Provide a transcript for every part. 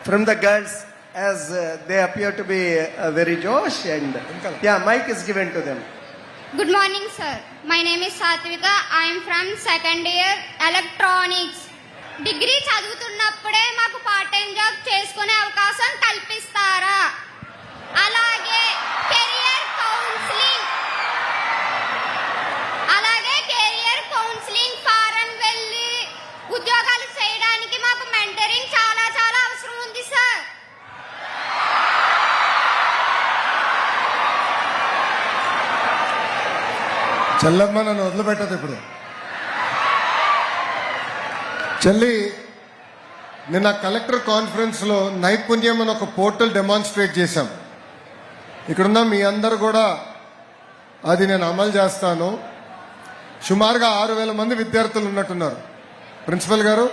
from the girls, as they appear to be very Josh, and yeah, mic is given to them. Good morning, sir. My name is Satvika. I am from second year electronics. Degree చదువుతున్నప్పుడే మాకు part time job చేసుకునే అవకాశం కల్పిస్తారా? అలాగే career counselling foreign వెళ్ళి ఉద్యోగాలు చేయడానికి మాకు mentoring చాలా చాలా అవసరం ఉంది సార్. చెల్లమ్మ నన్ను వదిలిపెట్టదు ఇప్పుడు. చెల్లి, నిన్న కలెక్టర్ కాన్ఫరెన్స్లో నైపుణ్యం అని ఒక పోర్టల్ డెమాన్స్ట్రేట్ చేశాం. ఇక్కడున్న మీ అందరు కూడా అది నేను అమలు చేస్తాను. సుమారుగా 6,000 మంది విద్యార్థులు ఉన్నట్టున్నారు. ప్రిన్సిపల్ గారు,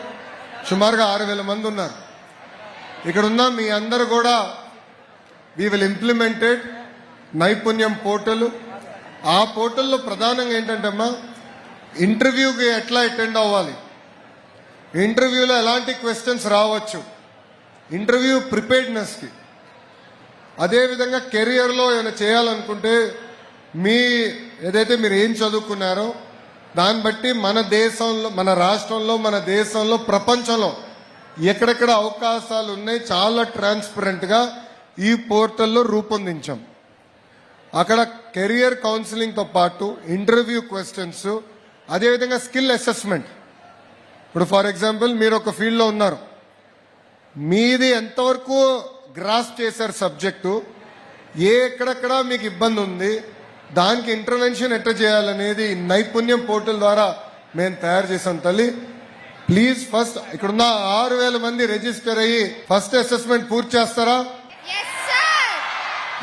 సుమారుగా 6,000 మంది ఉన్నారు. ఇక్కడున్న మీ అందరు కూడా వీ విల్ ఇంప్లిమెంటెడ్ నైపుణ్యం పోర్టల్. ఆ పోర్టల్లో ప్రధానంగా ఏంటంటే అమ్మా, ఇంటర్వ్యూకి ఎట్లా అటెండ్ అవ్వాలి, ఇంటర్వ్యూలో ఎలాంటి క్వశ్చన్స్ రావచ్చు, ఇంటర్వ్యూ ప్రిపేర్డ్నెస్కి, అదేవిధంగా కెరియర్లో ఏమైనా చేయాలనుకుంటే మీ ఏదైతే మీరు ఏం చదువుకున్నారో దాన్ని బట్టి మన దేశంలో, మన రాష్ట్రంలో, మన దేశంలో, ప్రపంచంలో ఎక్కడెక్కడ అవకాశాలు ఉన్నాయి చాలా ట్రాన్స్పరెంట్గా ఈ పోర్టల్లో రూపొందించాం. అక్కడ కెరియర్ కౌన్సిలింగ్తో పాటు ఇంటర్వ్యూ క్వశ్చన్స్, అదేవిధంగా స్కిల్ అసెస్మెంట్. ఇప్పుడు ఫర్ ఎగ్జాంపుల్ మీరు ఒక ఫీల్డ్లో ఉన్నారు, మీది ఎంతవరకు గ్రాస్ప్ చేశారు సబ్జెక్టు, ఎక్కడెక్కడ మీకు ఇబ్బంది ఉంది, దానికి ఇంటర్వెన్షన్ ఎట్లా చేయాలనేది నైపుణ్యం పోర్టల్ ద్వారా మేము తయారు చేసాం. తల్లి ప్లీజ్ ఫస్ట్ ఇక్కడున్న 6,000 మంది రిజిస్టర్ అయ్యి ఫస్ట్ అసెస్మెంట్ పూర్తి చేస్తారా?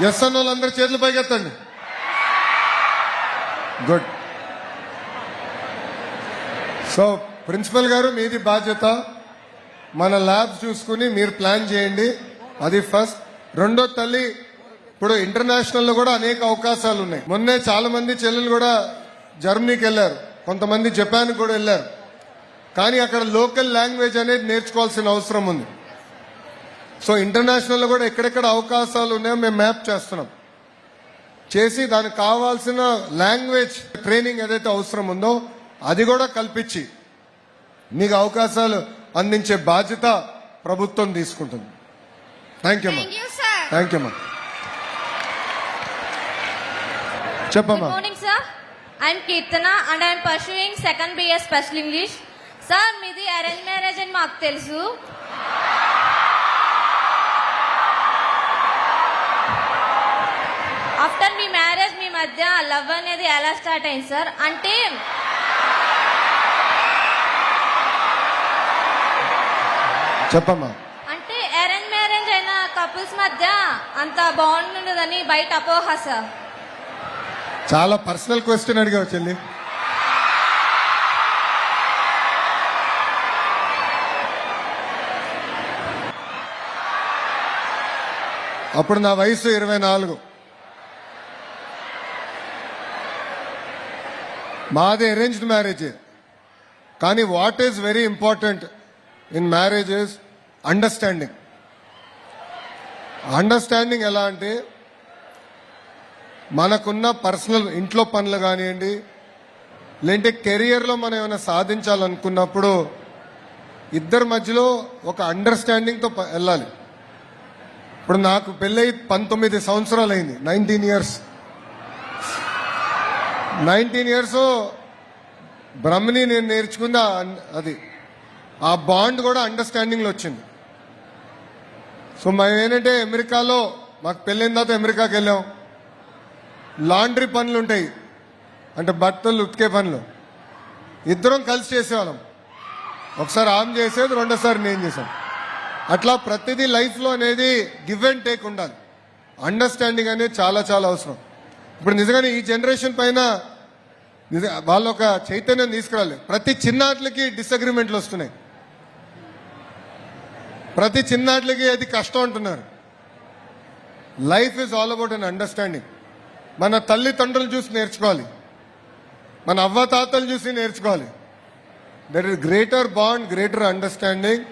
ఎస్ అన్న వాళ్ళందరూ చేతులు పైకెత్తండి. గుడ్. సో ప్రిన్సిపల్ గారు, మీది బాధ్యత. మన ల్యాబ్స్ చూసుకుని మీరు ప్లాన్ చేయండి. అది ఫస్ట్. రెండో తల్లి, ఇప్పుడు ఇంటర్నేషనల్లో కూడా అనేక అవకాశాలు ఉన్నాయి. మొన్నే చాలా మంది చెల్లెలు కూడా జర్మనీకి వెళ్ళారు, కొంతమంది జపాన్ కూడా వెళ్ళారు. కానీ అక్కడ లోకల్ లాంగ్వేజ్ అనేది నేర్చుకోవాల్సిన అవసరం ఉంది. సో ఇంటర్నేషనల్లో కూడా ఎక్కడెక్కడ అవకాశాలు ఉన్నాయో మేము మ్యాప్ చేస్తున్నాం. చేసి దానికి కావాల్సిన లాంగ్వేజ్ ట్రైనింగ్ ఏదైతే అవసరం ఉందో అది కూడా కల్పించి మీకు అవకాశాలు అందించే బాధ్యత ప్రభుత్వం తీసుకుంటుంది. థ్యాంక్ యూ అమ్మా. థ్యాంక్ యూ అమ్మా. చెప్పమ్మా. Good morning, sir. I'm Kirtana and I'm pursuing second BS Special English. Sir, మీది అరేంజ్ మ్యారేజ్ అని మాకు తెలుసు. ఆఫ్టర్ మీ మ్యారేజ్ మీ మధ్య లవ్ అనేది ఎలా స్టార్ట్ అయింది సార్? అంటే చెప్పమ్మా. అంటే అరేంజ్ మ్యారేజ్ అయిన కపుల్స్ మధ్య అంత బాండ్ ఉండదని బయట అపోహ సార్. చాలా పర్సనల్ క్వశ్చన్ అడిగావు చెల్లి. అప్పుడు నా వయసు 24. మాది అరేంజ్డ్ మ్యారేజ్. కానీ what is very important in marriage is understanding. Understanding ఎలా అంటే, మనకున్న పర్సనల్ ఇంట్లో పనులు కానివ్వండి, లేదంటే కెరియర్లో మనం ఏమైనా సాధించాలనుకున్నప్పుడు ఇద్దరి మధ్యలో ఒక అండర్స్టాండింగ్తో వెళ్ళాలి. ఇప్పుడు నాకు పెళ్ళై 19 సంవత్సరాలు అయింది. 19 ఇయర్స్ బ్రహ్మని నేను నేర్చుకుంది. అది ఆ బాండ్ కూడా అండర్స్టాండింగ్లో వచ్చింది. సో మేము ఏంటంటే అమెరికాలో మాకు పెళ్ళైన తర్వాత అమెరికాకి వెళ్ళాం. లాండ్రీ పనులు ఉంటాయి, అంటే బట్టలు ఉతికే పనులు ఇద్దరం కలిసి చేసేవాళ్ళం. ఒకసారి ఆమె చేసేది, రెండోసారి నేను చేశాను. అట్లా ప్రతిదీ లైఫ్లో అనేది గివ్ అండ్ టేక్ ఉండాలి. అండర్స్టాండింగ్ అనేది చాలా చాలా అవసరం. ఇప్పుడు నిజంగానే ఈ జనరేషన్ పైన వాళ్ళు ఒక చైతన్యం తీసుకురాలి. ప్రతి చిన్నాట్లకి డిసగ్రిమెంట్లు వస్తున్నాయి, ప్రతి చిన్నాట్లకి అది కష్టం అంటున్నారు. Life is all about an understanding. మన తల్లిదండ్రులు చూసి నేర్చుకోవాలి, మన అవ్వతాతలు చూసి నేర్చుకోవాలి. That is greater bond, greater understanding.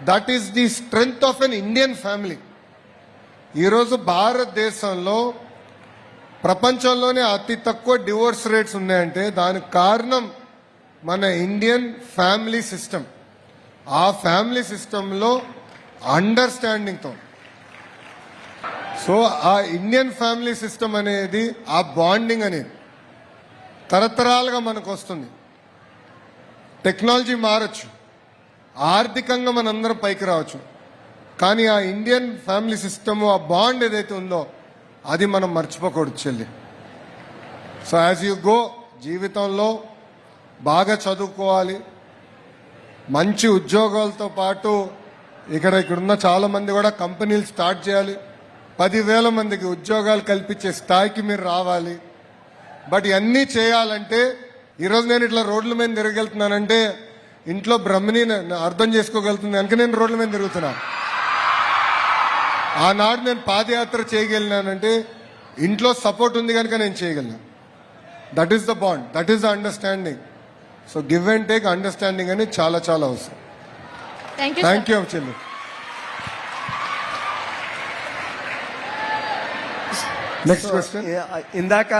That is the strength of an Indian family. ఈరోజు భారతదేశంలో ప్రపంచంలోనే అతి తక్కువ డివోర్స్ రేట్స్ ఉన్నాయంటే దానికి కారణం మన ఇండియన్ ఫ్యామిలీ సిస్టమ్. ఆ ఫ్యామిలీ సిస్టంలో అండర్స్టాండింగ్తో, సో ఆ ఇండియన్ ఫ్యామిలీ సిస్టమ్ అనేది, ఆ బాండింగ్ అనేది తరతరాలుగా మనకు వస్తుంది. టెక్నాలజీ మారచ్చు, ఆర్థికంగా మనందరం పైకి రావచ్చు, కానీ ఆ ఇండియన్ ఫ్యామిలీ సిస్టమ్, ఆ బాండ్ ఏదైతే ఉందో అది మనం మర్చిపోకూడదు చెల్లి. సో యాజ్ యూ గో, జీవితంలో బాగా చదువుకోవాలి, మంచి ఉద్యోగాలతో పాటు ఇక్కడున్న చాలా మంది కూడా కంపెనీలు స్టార్ట్ చేయాలి. 10,000 మందికి ఉద్యోగాలు కల్పించే స్థాయికి మీరు రావాలి. బట్ ఇవన్నీ చేయాలంటే ఈరోజు నేను ఇట్లా రోడ్ల మీద తిరగలుగుతున్నానంటే ఇంట్లో బ్రహ్మని అర్థం చేసుకోగలుగుతుంది కనుక నేను రోడ్ల మీద తిరుగుతున్నా. ఆనాడు నేను పాదయాత్ర చేయగలిగినానంటే ఇంట్లో సపోర్ట్ ఉంది కనుక నేను చేయగలను. That is the bond, that is the understanding. So give and take understanding అని చాలా చాలా అవసరం. థ్యాంక్ యూ చెల్లి. Next question. ఇందాక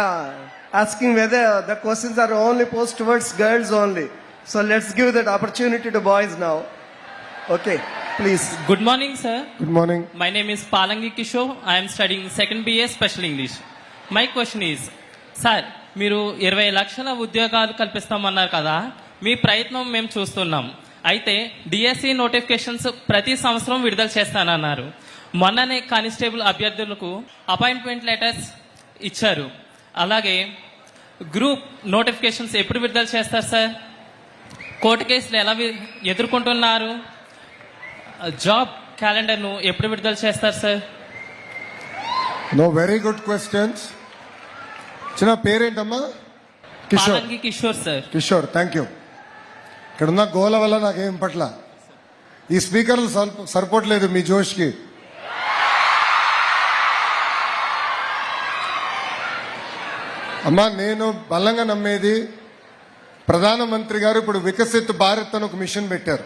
asking whether the questions are only posed towards girls only. So let's give that opportunity to boys now. Okay, please. Good morning, sir. Good morning. My name is Palangi Kishore. I am studying 2nd BA Special English. My question is, sir, మీరు 20 లక్షల ఉద్యోగాలు కల్పిస్తామన్నారు కదా, మీ ప్రయత్నం మేము చూస్తున్నాం. అయితే DSC notifications ప్రతి సంవత్సరం విడుదల చేస్తానన్నారు. మొన్ననే కానిస్టేబుల్ అభ్యర్థులకు అపాయింట్మెంట్ లెటర్స్ ఇచ్చారు. అలాగే గ్రూప్ నోటిఫికేషన్స్ ఎప్పుడు విడుదల చేస్తారు సార్? కోర్టు కేసులు ఎలా ఎదుర్కొంటున్నారు? జాబ్ క్యాలెండర్ను ఎప్పుడు విడుదల చేస్తారు sir? No, very good questions. చిన్న పేరేంటమ్మా? Kishore. Palangi Kishore sir. Kishore, thank you. ఇక్కడున్న గోల వల్ల నాకేం పట్ల ఈ స్పీకర్లు సరిపోవట్లేదు మీ జోష్కి. అమ్మా, నేను బలంగా నమ్మేది ప్రధానమంత్రి గారు ఇప్పుడు వికసిత్ భారత్ అని ఒక మిషన్ పెట్టారు.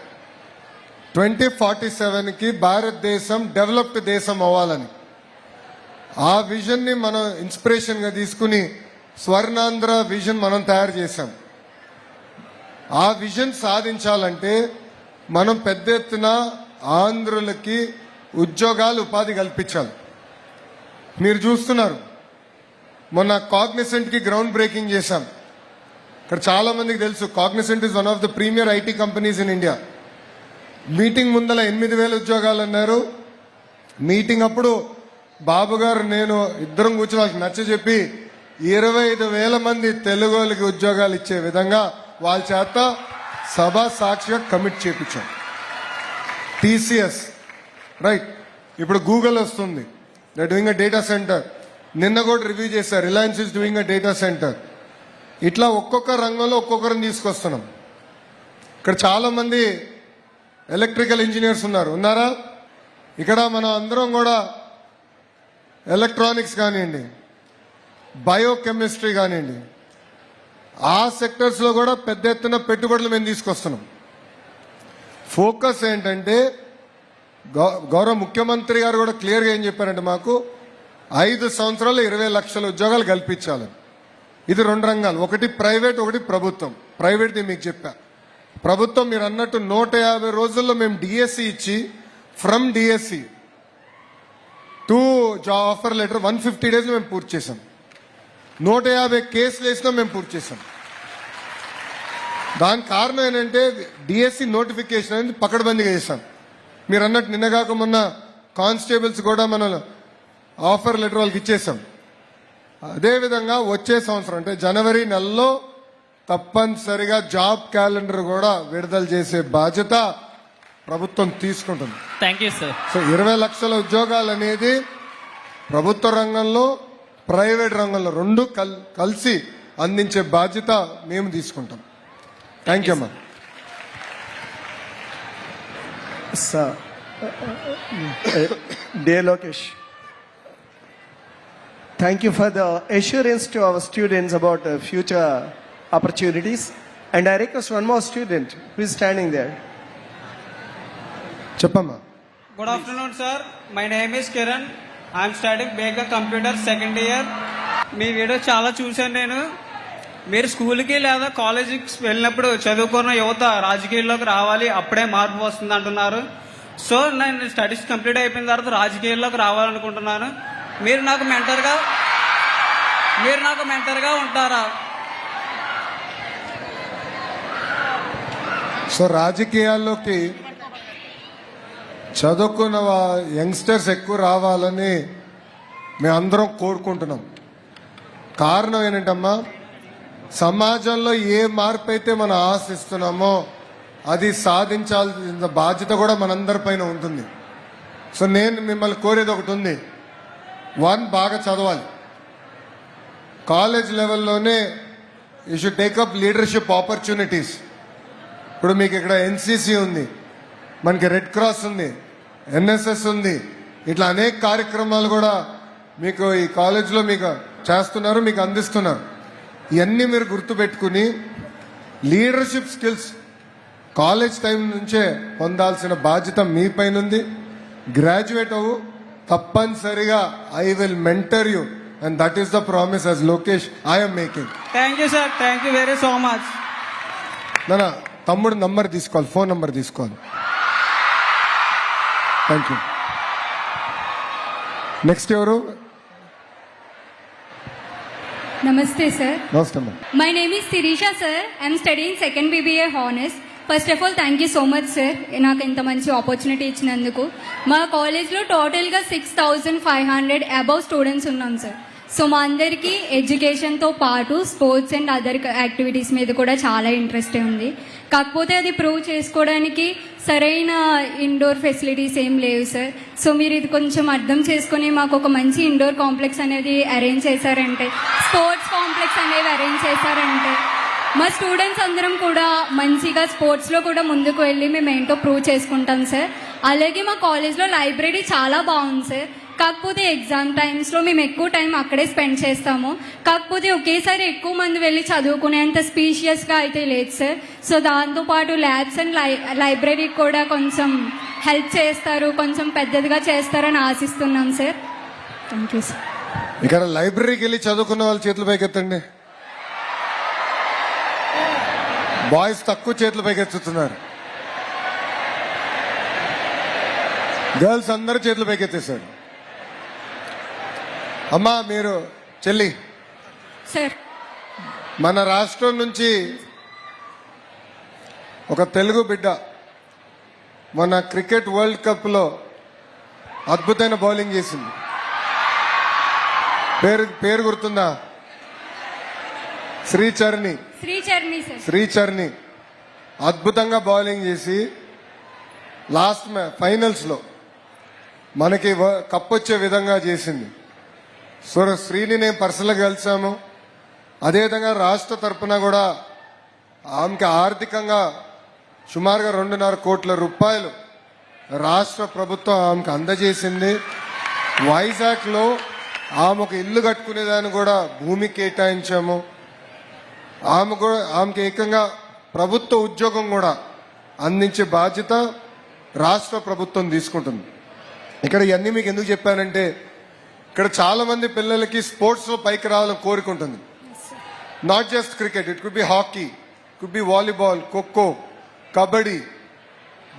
2047కి భారతదేశం డెవలప్డ్ దేశం అవ్వాలని. ఆ విజన్ ని మనం ఇన్స్పిరేషన్ గా తీసుకుని స్వర్ణాంధ్ర విజన్ మనం తయారు చేశాం. ఆ విజన్ సాధించాలంటే మనం పెద్ద ఎత్తున ఆంధ్రులకి ఉద్యోగాలు, ఉపాధి కల్పించాలి. మీరు చూస్తున్నారు, మొన్న కాగ్నిసెంట్ కి గ్రౌండ్ బ్రేకింగ్ చేశాం. ఇక్కడ చాలా మందికి తెలుసు, Cognizant is one of the premier IT companies in India. Meeting ముందల 8,000 ఉద్యోగాలు అన్నారు. మీటింగ్ అప్పుడు బాబు గారు నేను ఇద్దరం కూర్చొని వాళ్ళకి నచ్చ చెప్పి 25,000 మంది తెలుగు వాళ్ళకి ఉద్యోగాలు ఇచ్చే విధంగా వాళ్ళ చేత సభా సాక్షిగా కమిట్ చేయించాం. టీసీఎస్, రైట్, ఇప్పుడు గూగుల్ వస్తుంది, they doing a data centre. నిన్న కూడా రివ్యూ చేశారు, Reliance is doing a data centre. ఇట్లా ఒక్కొక్క రంగంలో ఒక్కొక్కరిని తీసుకొస్తున్నాం. ఇక్కడ చాలా మంది ఎలక్ట్రికల్ ఇంజనీర్స్ ఉన్నారా? ఇక్కడ మనం అందరం కూడా ఎలక్ట్రానిక్స్ కానివ్వండి, బయోకెమిస్ట్రీ కానివ్వండి, ఆ సెక్టర్స్ లో కూడా పెద్ద ఎత్తున పెట్టుబడులు మేము తీసుకొస్తున్నాం. ఫోకస్ ఏంటంటే గౌరవ ముఖ్యమంత్రి గారు కూడా క్లియర్గా ఏం చెప్పారంటే మాకు 5 సంవత్సరాలు 20 లక్షల ఉద్యోగాలు కల్పించాలి. ఇది 2 రంగాలు, ఒకటి ప్రైవేట్, ఒకటి ప్రభుత్వం. ప్రైవేట్ది మీకు చెప్పా. ప్రభుత్వం మీరు అన్నట్టు 150 రోజుల్లో మేము డిఎస్సి ఇచ్చి from DSC to job offer letter 150 days మేము పూర్తి చేశాం. 150 కేసులు వేసినా మేము పూర్తి చేశాం. దానికి కారణం ఏంటంటే డిఎస్సి నోటిఫికేషన్ అనేది పకడ్బందీగా చేశాం. మీరు అన్నట్టు నిన్నగాక మొన్న కానిస్టేబుల్స్ కూడా మనం ఆఫర్ లెటర్ వాళ్ళకి ఇచ్చేసాం. అదేవిధంగా వచ్చే సంవత్సరం అంటే జనవరి నెలలో తప్పనిసరిగా జాబ్ క్యాలెండర్ కూడా విడుదల చేసే బాధ్యత ప్రభుత్వం తీసుకుంటుంది. Thank you sir. సో 20 లక్షల ఉద్యోగాలు అనేది ప్రభుత్వ రంగంలో, ప్రైవేట్ రంగంలో 2 కలిసి అందించే బాధ్యత మేము తీసుకుంటాం. థ్యాంక్ యూ అమ్మా. Sir, dear Lokesh, thank you for the assurance to our students about future opportunities. And I request one more student who is standing there. చెప్పమ్మా. Good afternoon, sir. My name is Kiran. I am studying Bega Computer second year. Me video చాలా చూశాను నేను. మీరు స్కూల్కి లేదా కాలేజీకి వెళ్ళినప్పుడు చదువుకున్న యువత రాజకీయాల్లోకి రావాలి, అప్పుడే మార్పు వస్తుంది అంటున్నారు. సో నేను స్టడీస్ కంప్లీట్ అయిపోయిన తర్వాత రాజకీయాల్లోకి రావాలనుకుంటున్నాను. మీరు నాకు మెంటర్గా ఉంటారా? సో రాజకీయాల్లోకి చదువుకున్న యంగ్స్టర్స్ ఎక్కువ రావాలని మేమందరం కోరుకుంటున్నాం. కారణం ఏంటంటమ్మా, సమాజంలో ఏ మార్పు అయితే మనం ఆశిస్తున్నామో అది సాధించాల్సిన బాధ్యత కూడా మనందరిపైన ఉంటుంది. సో నేను మిమ్మల్ని కోరేది ఒకటి ఉంది. బాగా చదవాలి. కాలేజ్ లెవెల్లోనే you should take up leadership opportunities. ఇప్పుడు మీకు ఇక్కడ ఎన్సీసీ ఉంది, మనకి రెడ్ క్రాస్ ఉంది, ఎన్ఎస్ఎస్ ఉంది. ఇట్లా అనేక కార్యక్రమాలు కూడా మీకు ఈ కాలేజ్లో మీకు చేస్తున్నారు, మీకు అందిస్తున్నారు. ఇవన్నీ మీరు గుర్తుపెట్టుకుని లీడర్షిప్ స్కిల్స్ కాలేజ్ టైం నుంచే పొందాల్సిన బాధ్యత మీ పైన ఉంది. గ్రాడ్యుయేట్ అవ్వు, తప్పనిసరిగా I will mentor you and that is the promise as Lokesh I'm making. Thank you sir, thank you very so much. నా తమ్ముడు నంబర్ తీసుకోవాలి, ఫోన్ నంబర్ తీసుకోవాలి. Thank you. నెక్స్ట్ ఎవరు? Namaste, sir. నమస్తే అమ్మా. My name is Sirisha, sir. I'm studying second BBA Honors. First of all thank you so much sir, నాకు ఇంత మంచి ఆపర్చునిటీ ఇచ్చినందుకు. మా కాలేజ్లో టోటల్గా 6,500 అబౌవ్ స్టూడెంట్స్ ఉన్నాం సార్. సో మా అందరికీ ఎడ్యుకేషన్తో పాటు స్పోర్ట్స్ అండ్ అదర్ యాక్టివిటీస్ మీద కూడా చాలా ఇంట్రెస్ట్ ఉంది. కాకపోతే అది ప్రూవ్ చేసుకోవడానికి సరైన ఇండోర్ ఫెసిలిటీస్ ఏం లేవు సార్. సో మీరు ఇది కొంచెం అర్థం చేసుకొని మాకు ఒక మంచి ఇండోర్ కాంప్లెక్స్ అనేది అరేంజ్ చేశారంటే, స్పోర్ట్స్ కాంప్లెక్స్ అనేవి అరేంజ్ చేశారంటే మా స్టూడెంట్స్ అందరం కూడా మంచిగా స్పోర్ట్స్లో కూడా ముందుకు వెళ్ళి మేము ఏంటో ప్రూవ్ చేసుకుంటాం సార్. అలాగే మా కాలేజ్లో లైబ్రరీ చాలా బాగుంది సార్. కాకపోతే ఎగ్జామ్ టైమ్స్లో మేము ఎక్కువ టైం అక్కడే స్పెండ్ చేస్తాము. కాకపోతే ఒకేసారి ఎక్కువ మంది వెళ్ళి చదువుకునేంత స్పీషియస్గా అయితే లేదు సార్. సో దాంతోపాటు ల్యాబ్స్ అండ్ లైబ్రరీకి కూడా కొంచెం హెల్ప్ చేస్తారు, కొంచెం పెద్దదిగా చేస్తారని ఆశిస్తున్నాం సార్. Thank you sir. ఇక్కడ లైబ్రరీకి వెళ్ళి చదువుకున్న వాళ్ళ చేతులు పైకెత్తండి. బాయ్స్ తక్కువ చేతులు పైకెత్తుతున్నారు, గర్ల్స్ అందరూ చేతులు పైకెత్తేశారు. అమ్మా మీరు చెల్లి, సార్ మన రాష్ట్రం నుంచి ఒక తెలుగు బిడ్డ మొన్న క్రికెట్ వరల్డ్ కప్లో అద్భుతమైన బౌలింగ్ చేసింది. పేరు గుర్తుందా? శ్రీచరణి సార్. శ్రీచరణి అద్భుతంగా బౌలింగ్ చేసి లాస్ట్ ఫైనల్స్లో మనకి కప్ వచ్చే విధంగా చేసింది. సో శ్రీని నేను పర్సనల్గా కలిసాము. అదేవిధంగా రాష్ట్ర తరఫున కూడా ఆమెకి ఆర్థికంగా సుమారుగా 2.5 కోట్ల రూపాయలు రాష్ట్ర ప్రభుత్వం ఆమెకు అందజేసింది. వైజాగ్లో ఆమె ఒక ఇల్లు కట్టుకునేదాన్ని కూడా భూమి కేటాయించాము. ఆమెకి ఏకంగా ప్రభుత్వ ఉద్యోగం కూడా అందించే బాధ్యత రాష్ట్ర ప్రభుత్వం తీసుకుంటుంది. ఇక్కడ ఇవన్నీ మీకు ఎందుకు చెప్పానంటే, ఇక్కడ చాలా మంది పిల్లలకి స్పోర్ట్స్ లో పైకి రావాలని కోరుకుంటుంది. Not just cricket, it could be hockey, could be volleyball, kho kho, kabaddi,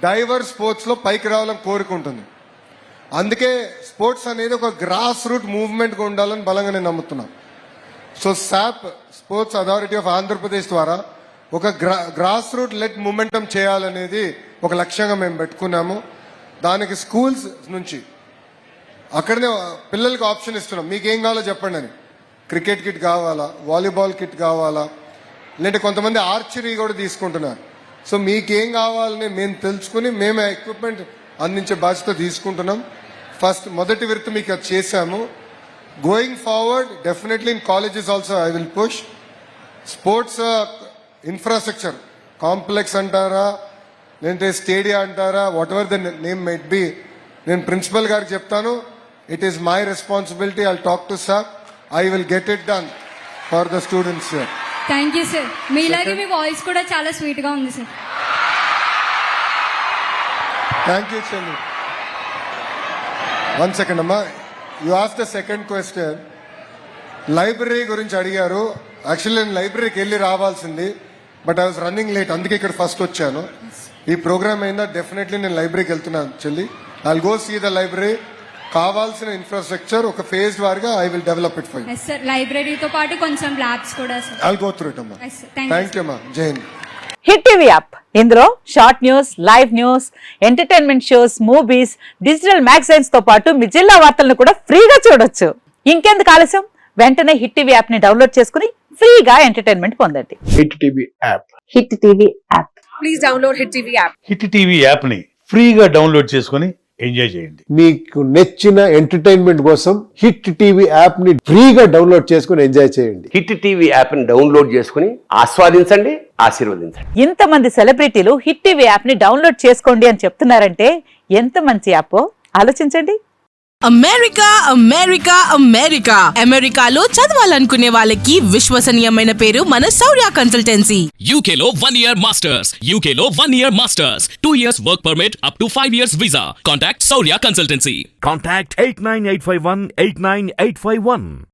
divorce sports లో పైకి రావాలని కోరుకుంటుంది. అందుకే స్పోర్ట్స్ అనేది ఒక గ్రాస్ రూట్ మూవ్మెంట్ గా ఉండాలని బలంగా నేను నమ్ముతున్నాను. So SAAP sports authority of Andhra Pradesh ద్వారా ఒక గ్రాస్ రూట్ లెట్ మూమెంటం చేయాలనేది ఒక లక్ష్యంగా మేము పెట్టుకున్నాము. దానికి స్కూల్స్ నుంచి అక్కడనే పిల్లలకి ఆప్షన్ ఇస్తున్నాం, మీకు ఏం కావాలో చెప్పండి అని. క్రికెట్ కిట్ కావాలా, వాలీబాల్ కిట్ కావాలా, లేదంటే కొంతమంది ఆర్చరీ కూడా తీసుకుంటున్నారు. సో మీకేం కావాలని మేము తెలుసుకుని మేము ఎక్విప్మెంట్ అందించే బాధ్యత తీసుకుంటున్నాం. మొదటి విడత మీకు అది చేశాము. Going forward definitely in colleges also I will push sports infrastructure complex అంటారా, లేదంటే స్టేడియా అంటారా, what ever the name might be, నేను ప్రిన్సిపల్ గారికి చెప్తాను. It is my responsibility. I talk to sir, I will get it done for the students sir. Thank you sir. మీలాగే మీ voice కూడా చాలా sweet గా ఉంది సార్. థ్యాంక్ యూ చెల్లి. 1 second అమ్మా. You ask the second question. Library గురించి అడిగారు. Actually నేను లైబ్రరీకి వెళ్ళి రావాల్సింది, but I was running late, అందుకే ఇక్కడ ఫస్ట్ వచ్చాను. ఈ ప్రోగ్రామ్ అయిందా డెఫినెట్లీ నేను లైబ్రరీకి వెళ్తున్నాను చెల్లి. I will go see the library. కావాల్సిన ఇన్ఫ్రాస్ట్రక్చర్ ఒక ఫేజ్ వారిగా I will develop it for you. Yes sir, లైబ్రరీతో పాటు కొంచెం ల్యాబ్స్ కూడా sir. I will go through it అమ్మా. Yes, sir. Thank you, thank you అమ్మా. Jai Hind. Hit TV app, ఇందులో short news, live news, entertainment shows, movies, digital magazines తో పాటు మీ జిల్లా వార్తలను కూడా ఫ్రీగా చూడొచ్చు. ఇంకెందుకు ఆలస్యం, వెంటనే హిట్ టీవీ యాప్ ని డౌన్లోడ్ చేసుకుని ఫ్రీగా ఎంటర్టైన్మెంట్ పొందండి. Hit TV app. Hit TV app. Hit TV app ని ఫ్రీగా డౌన్లోడ్ చేసుకుని ఎంజాయ్ చేయండి. మీకు నచ్చిన ఎంటర్టైన్మెంట్ కోసం హిట్ టీవీ యాప్ ని ఫ్రీగా డౌన్లోడ్ చేసుకుని ఎంజాయ్ చేయండి. హిట్ టీవీ యాప్ ని డౌన్లోడ్ చేసుకుని ఆస్వాదించండి, ఆశీర్వదించండి. ఇంతమంది సెలబ్రిటీలు హిట్ టీవీ యాప్ ని డౌన్లోడ్ చేసుకోండి అని చెప్తున్నారంటే ఎంత మంచి యాప్ ఆలోచించండి. అమెరికా అమెరికా అమెరికా అమెరికాలో చదవాలనుకునే వాళ్ళకి విశ్వసనీయమైన పేరు మన శౌర్య కన్సల్టెన్సీ. UK లో 1 year masters, UK లో 1 year masters, 2 years work permit up to 5 years visa. Contact Saurya Consultancy. Contact 89851 89851.